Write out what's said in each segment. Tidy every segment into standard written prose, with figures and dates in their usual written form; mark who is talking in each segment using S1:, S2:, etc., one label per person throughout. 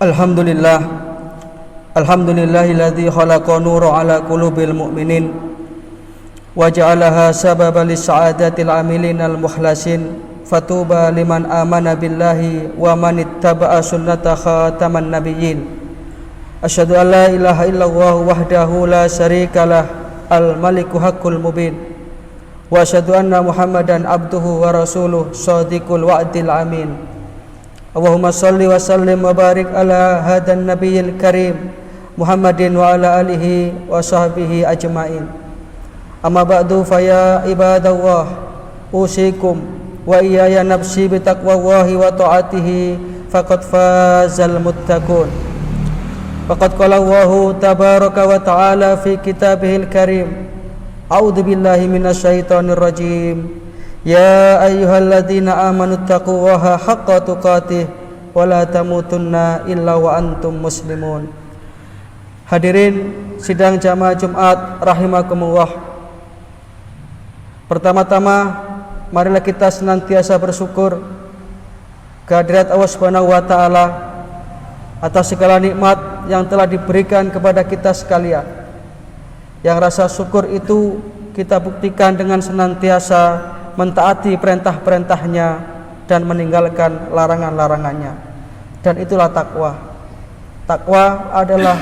S1: Alhamdulillah, alhamdulillahilladzi khalaqa nura ala qulubil mu'minin wa ja'alaha sababan lis'adatil amilin al-mukhlasin fatuba liman amana billahi wa man ittaba'a sunnata khataman nabiyyin. Asyhadu an la ilaha illallah wahdahu la syarikalah al-maliku haqqul mubin wa asyhadu anna muhammadan abduhu wa rasuluh shadiqul wa'dil amin. Allahumma salli wa sallim wa barik ala hadan nabiyil karim Muhammadin wa ala alihi wa sahbihi ajma'in. Amma ba'du fa ya ibadallah, usikum wa iyaya nafsi bitaqwallahi wa ta'atihi faqad fazal muttaqun. Faqad qala Allahu tabaraka wa ta'ala fi kitabihil karim, a'udzu billahi minasyaitonir rajim. Ya ayyuhalladzina amanu taqullaha haqqa tuqatih wa la tamutunna illa wa antum muslimun. Hadirin sidang jamaah Jumat rahimakumullah. Pertama-tama marilah kita senantiasa bersyukur kehadirat Allah Subhanahu wa taala atas segala nikmat yang telah diberikan kepada kita sekalian. Yang rasa syukur itu kita buktikan dengan senantiasa mentaati perintah-perintahnya dan meninggalkan larangan-larangannya. Dan itulah takwa. Takwa adalah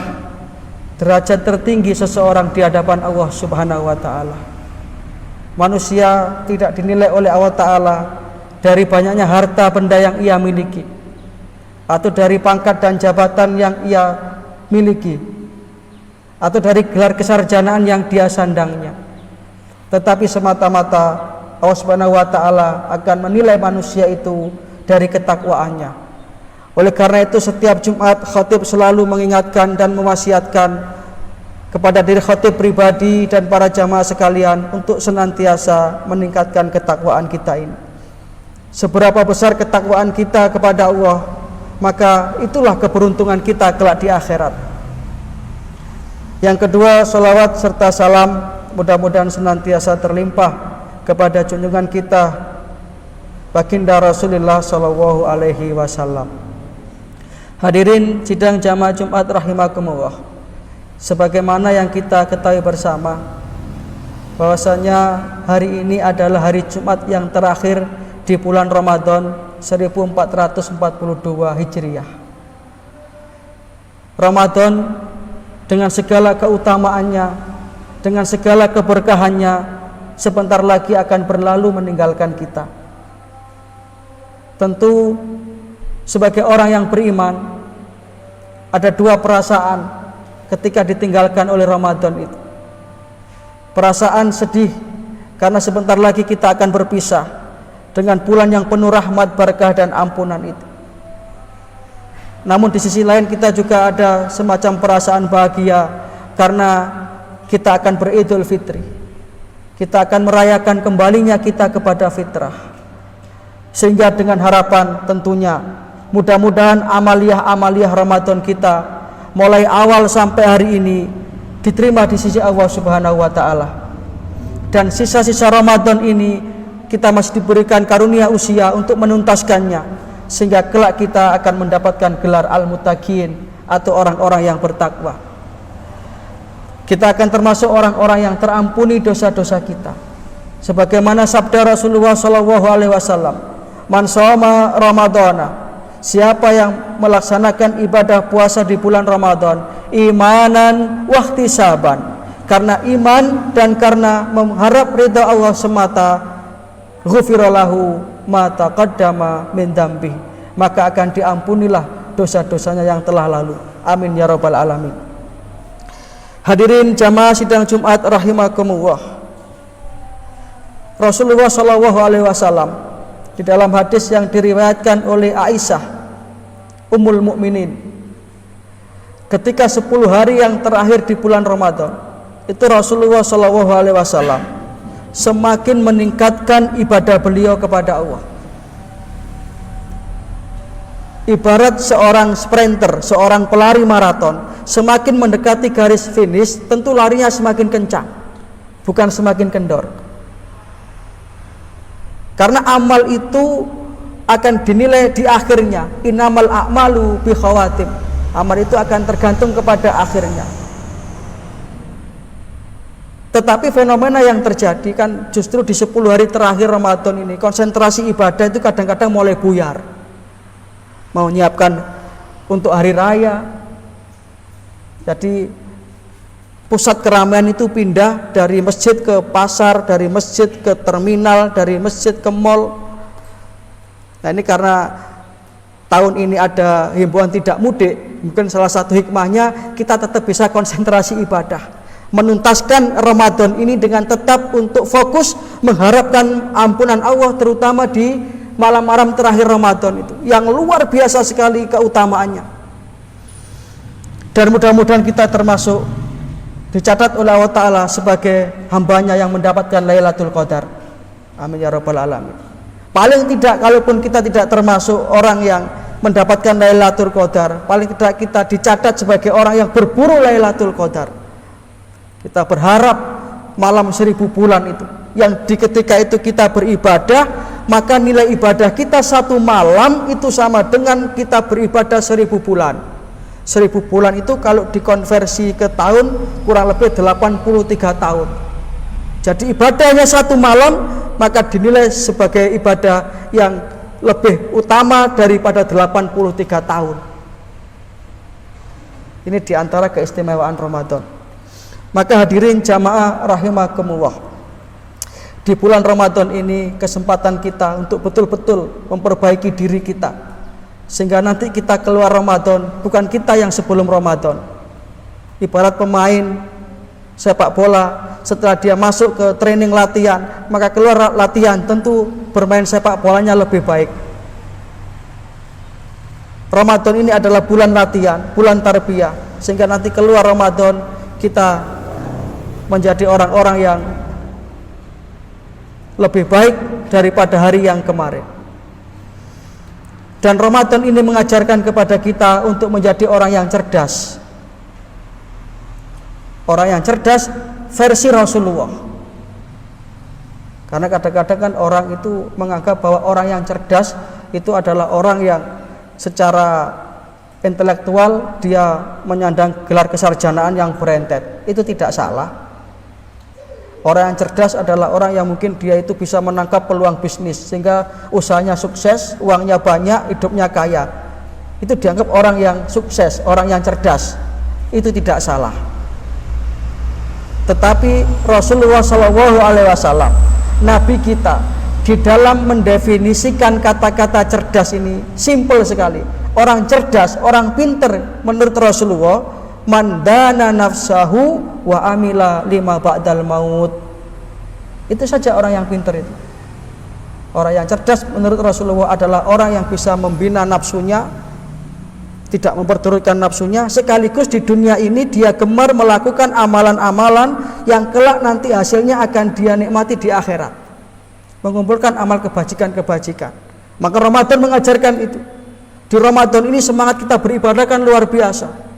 S1: derajat tertinggi seseorang di hadapan Allah Subhanahu wa taala. Manusia tidak dinilai oleh Allah taala dari banyaknya harta benda yang ia miliki, atau dari pangkat dan jabatan yang ia miliki, atau dari gelar kesarjanaan yang dia sandangnya. Tetapi semata-mata Allah Subhanahu wa taala akan menilai manusia itu dari ketakwaannya. Oleh karena itu setiap Jumat khatib selalu mengingatkan dan mewasiatkan kepada diri khatib pribadi dan para jamaah sekalian untuk senantiasa meningkatkan ketakwaan kita ini. Seberapa besar ketakwaan kita kepada Allah, maka itulah keberuntungan kita kelak di akhirat. Yang kedua, salawat serta salam mudah-mudahan senantiasa terlimpah kepada junjungan kita baginda Rasulullah sallallahu alaihi wasallam. Hadirin sidang jamaah Jumat rahimakumullah. Sebagaimana yang kita ketahui bersama bahwasanya hari ini adalah hari Jumat yang terakhir di bulan Ramadan 1442 Hijriah. Ramadan dengan segala keutamaannya, dengan segala keberkahannya, sebentar lagi akan berlalu meninggalkan kita. Tentu sebagai orang yang beriman ada dua perasaan ketika ditinggalkan oleh Ramadan itu. Perasaan sedih karena sebentar lagi kita akan berpisah dengan bulan yang penuh rahmat, berkah dan ampunan itu. Namun di sisi lain kita juga ada semacam perasaan bahagia karena kita akan beridul fitri. Kita akan merayakan kembalinya kita kepada fitrah. Sehingga dengan harapan tentunya mudah-mudahan amaliyah-amaliyah Ramadan kita mulai awal sampai hari ini diterima di sisi Allah Subhanahu wa taala. Dan sisa-sisa Ramadan ini kita masih diberikan karunia usia untuk menuntaskannya, sehingga kelak kita akan mendapatkan gelar al-muttaqin atau orang-orang yang bertakwa. Kita akan termasuk orang-orang yang terampuni dosa-dosa kita. Sebagaimana sabda Rasulullah sallallahu alaihi wasallam, "Man shoma Ramadhana," siapa yang melaksanakan ibadah puasa di bulan Ramadan imanan wa ihtisaban, karena iman dan karena mengharap ridha Allah semata, ghufira lahu ma taqaddama min dzambi, maka akan diampunilah dosa-dosanya yang telah lalu. Amin ya rabbal alamin. Hadirin jamaah sidang Jumat rahimakumullah. Rasulullah sallallahu alaihi wasallam di dalam hadis yang diriwayatkan oleh Aisyah Ummul Mukminin, ketika 10 hari yang terakhir di bulan Ramadan, itu Rasulullah sallallahu alaihi wasallam semakin meningkatkan ibadah beliau kepada Allah. Ibarat seorang sprinter, seorang pelari maraton, semakin mendekati garis finish, tentu larinya semakin kencang, bukan semakin kendor. Karena amal itu akan dinilai di akhirnya. Innamal a'malu bi khawatim. Amal itu akan tergantung kepada akhirnya. Tetapi fenomena yang terjadi kan justru di 10 hari terakhir Ramadan ini, konsentrasi ibadah itu kadang-kadang mulai buyar. Mau nyiapkan untuk hari raya, jadi pusat keramaian itu pindah dari masjid ke pasar, dari masjid ke terminal, dari masjid ke mall. Nah ini karena tahun ini ada himbauan tidak mudik, mungkin salah satu hikmahnya kita tetap bisa konsentrasi ibadah, menuntaskan Ramadan ini dengan tetap untuk fokus mengharapkan ampunan Allah, terutama di malam-malam terakhir Ramadan itu yang luar biasa sekali keutamaannya. Dan mudah-mudahan kita termasuk dicatat oleh Allah Ta'ala sebagai hambanya yang mendapatkan Lailatul Qadar. Amin ya rabbal alamin. Paling tidak, kalaupun kita tidak termasuk orang yang mendapatkan Lailatul Qadar, paling tidak kita dicatat sebagai orang yang berburu Lailatul Qadar. Kita berharap malam 1000 bulan itu, yang di ketika itu kita beribadah, maka nilai ibadah kita satu malam itu sama dengan kita beribadah 1000 bulan. 1000 bulan itu kalau dikonversi ke tahun kurang lebih 83 tahun. Jadi ibadahnya satu malam maka dinilai sebagai ibadah yang lebih utama daripada 83 tahun. Ini diantara keistimewaan Ramadan. Maka hadirin jamaah rahimakumullah, di bulan Ramadan ini kesempatan kita untuk betul-betul memperbaiki diri kita, sehingga nanti kita keluar Ramadan bukan kita yang sebelum Ramadan. Ibarat pemain sepak bola, setelah dia masuk ke training latihan, maka keluar latihan tentu bermain sepak bolanya lebih baik. Ramadan ini adalah bulan latihan, bulan tarbiyah, sehingga nanti keluar Ramadan kita menjadi orang-orang yang lebih baik daripada hari yang kemarin. Dan Ramadan ini mengajarkan kepada kita untuk menjadi orang yang cerdas. Orang yang cerdas versi Rasulullah. Karena kadang-kadang kan orang itu menganggap bahwa orang yang cerdas itu adalah orang yang secara intelektual dia menyandang gelar kesarjanaan yang berentet. Itu tidak salah. Orang yang cerdas adalah orang yang mungkin dia itu bisa menangkap peluang bisnis sehingga usahanya sukses, uangnya banyak, hidupnya kaya. Itu dianggap orang yang sukses, orang yang cerdas. Itu tidak salah. Tetapi Rasulullah SAW, Nabi kita, di dalam mendefinisikan kata-kata cerdas ini simpel sekali. Orang cerdas, orang pinter menurut Rasulullah, man dana nafsahu wa amila lima ba'dal maut. Itu saja orang yang pintar itu. Orang yang cerdas menurut Rasulullah adalah orang yang bisa membina nafsunya, tidak memperturutkan nafsunya, sekaligus di dunia ini dia gemar melakukan amalan-amalan yang kelak nanti hasilnya akan dia nikmati di akhirat, mengumpulkan amal kebajikan-kebajikan. Maka Ramadan mengajarkan itu. Di Ramadan ini semangat kita beribadah kan luar biasa.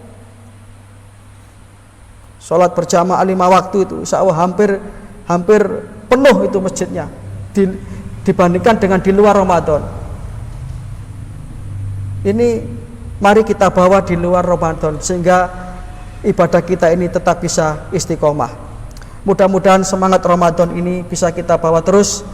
S1: Sholat berjamaah 5 waktu itu insya Allah hampir penuh itu masjidnya dibandingkan dengan di luar Ramadan. Ini mari kita bawa di luar Ramadan sehingga ibadah kita ini tetap bisa istiqomah. Mudah-mudahan semangat Ramadan ini bisa kita bawa terus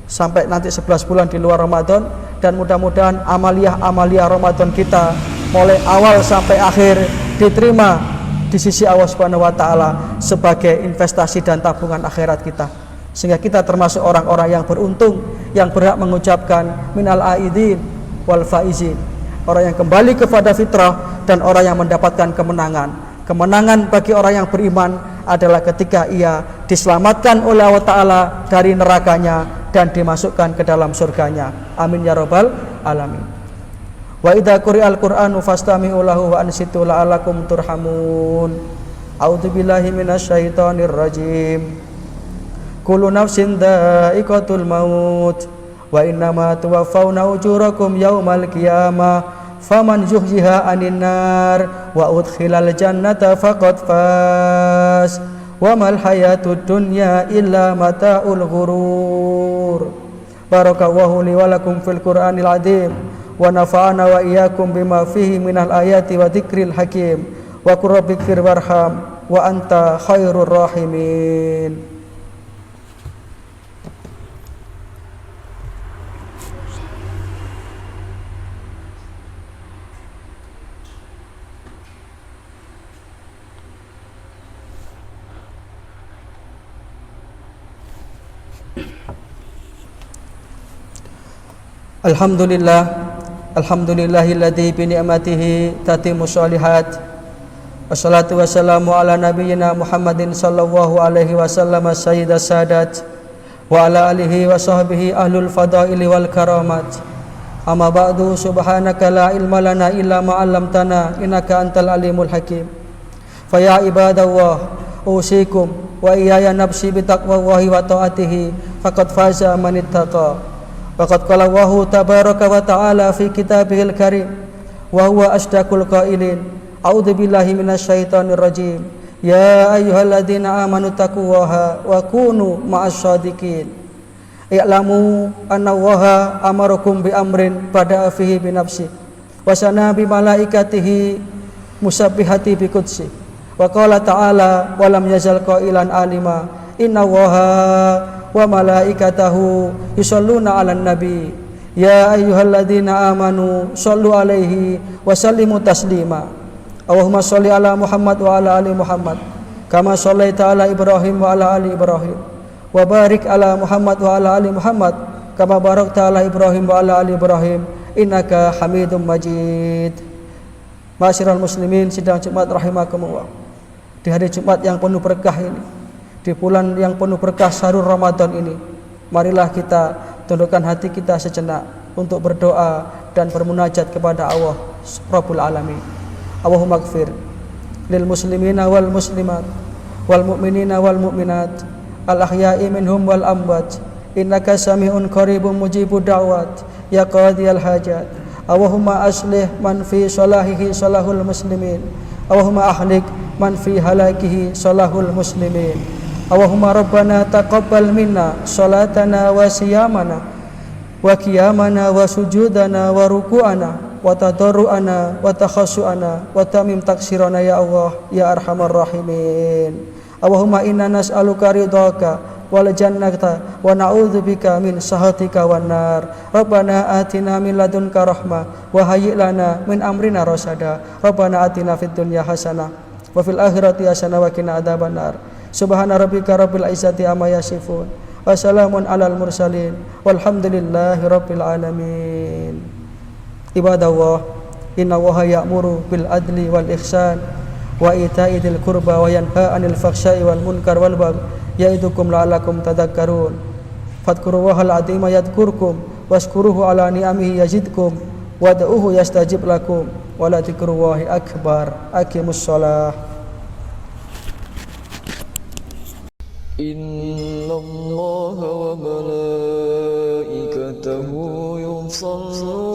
S1: sampai nanti 11 bulan di luar Ramadan, dan mudah-mudahan amalia Ramadan kita mulai awal sampai akhir diterima di sisi Allah Subhanahu wa taala sebagai investasi dan tabungan akhirat kita, sehingga kita termasuk orang-orang yang beruntung yang berhak mengucapkan minal aidin wal faizin, orang yang kembali kepada fitrah dan orang yang mendapatkan kemenangan. Kemenangan bagi orang yang beriman adalah ketika ia diselamatkan oleh Allah Ta'ala dari nerakanya dan dimasukkan ke dalam surganya. Amin ya rabbal alamin. Wa idza quri'al Qur'anu fastami'u lahu wa ansitu la'allakum turhamun. A'udzu billahi minasyaitonir rajim. Kullu nafsin dha'iqatul maut wa innama tuwaffawna ujurakum yaumal qiyamah faman zuhziha 'anil nar wa udkhilal jannata faqad faz wa mal hayatud dunya illa mata'ul ghurur. Barakallahu li wa lakum fil Qur'anil 'azim wa nafa'ana wa iyyakum bima fihi minal ayati wa dzikril hakim wa qur rabbighfir warham wa anta khairur rahimin. Alhamdulillahilladzi bi ni'matihi tatimmu sholihat. Wassalatu wassalamu ala nabiyyina Muhammadin sallallahu alaihi wasallam sayyidas sadat wa ala alihi wa sahbihi ahlul fadaili wal karamat. Amma ba'du, subhanaka la ilma lana illa ma 'allamtana innaka antal alimul hakim. Fa ya ibadallah, usikum wa iyaya nafsi bi taqwallahi wa ta'atihi faqad faza man ittaqa. Waqad qala Allahu tabaraka wa ta'ala fi kitabihil karim wa huwa asdaqul qailin. A'udzu billahi minasyaitonir rajim. Ya ayyuhalladzina amanu taqullaha wa kunu ma'as shadiqin. I'lamu anna Allaha amarakum bi amrin bada'a fihi bi nafsi wa sana bi malaikatihi musabbihati bi qudsi. Wa qala ta'ala wa lam yazal qailan alima inna Allaha wa malaikatahu yusholluna 'alan nabi ya ayyuhalladzina amanu shollu 'alaihi wa sallimu taslima. Allahumma sholli ala Muhammad wa ala ali Muhammad kama shollaita ala Ibrahim wa ala ali Ibrahim wa barik ala Muhammad wa ala ali Muhammad kama barakta ala Ibrahim wa ala ali Ibrahim innaka Hamidum Majid. Ma'asyiral muslimin sidang Jumat rahimakumullah. Di hari Jumat yang penuh berkah ini, di bulan yang penuh berkah syahrul Ramadan ini, marilah kita tundukkan hati kita sejenak untuk berdoa dan bermunajat kepada Allah Rabbul Alamin. Allahumma ighfir lil muslimina wal muslimat wal mu'minina wal mu'minat al ahya'i minhum wal amwat innaka sami'un qaribun mujibud da'wat ya qadiyal hajat. Allahumma aslih man fi salahihi salahul muslimin. Allahumma ahlik man fi halakihi salahul muslimin. Allahumma rabbana taqabbal minna salatana wa siyamana wa qiyamana wa sujudana wa ruku'ana wa tadarru'ana wa takhassu'ana wa tamim taksirana ya Allah ya arhamar rahimin. Allahumma inna nas'aluka ridhaka wal jannata wa na'udzubika min sakhatika wan nar. Rabbana atina min ladunka rahmah wa hayyi lana min amrina rasada. Rabbana atina fid dunya hasanah wa fil akhirati hasanah wa qina adzabannar. Subhana rabbika rabbil izzati amma yasifun wa salamun alal mursalin walhamdulillahi rabbil alamin. Ibadallah, inna Allaha ya'muru bil adli wal ihsan wa ita'i dzil qurba wa yanha 'anil fahsya'i wal munkar wal baghi ya'idukum la'allakum tadhakkarun. Fadhkurullahal 'azima yadhkurkum washkuruhu 'ala ni'amihi yazidkum wad'uhu yastajib lakum wa la dzikrullahi akbar. Aqimus shalah.
S2: Inna Allaha wa malaikatahu yusalluna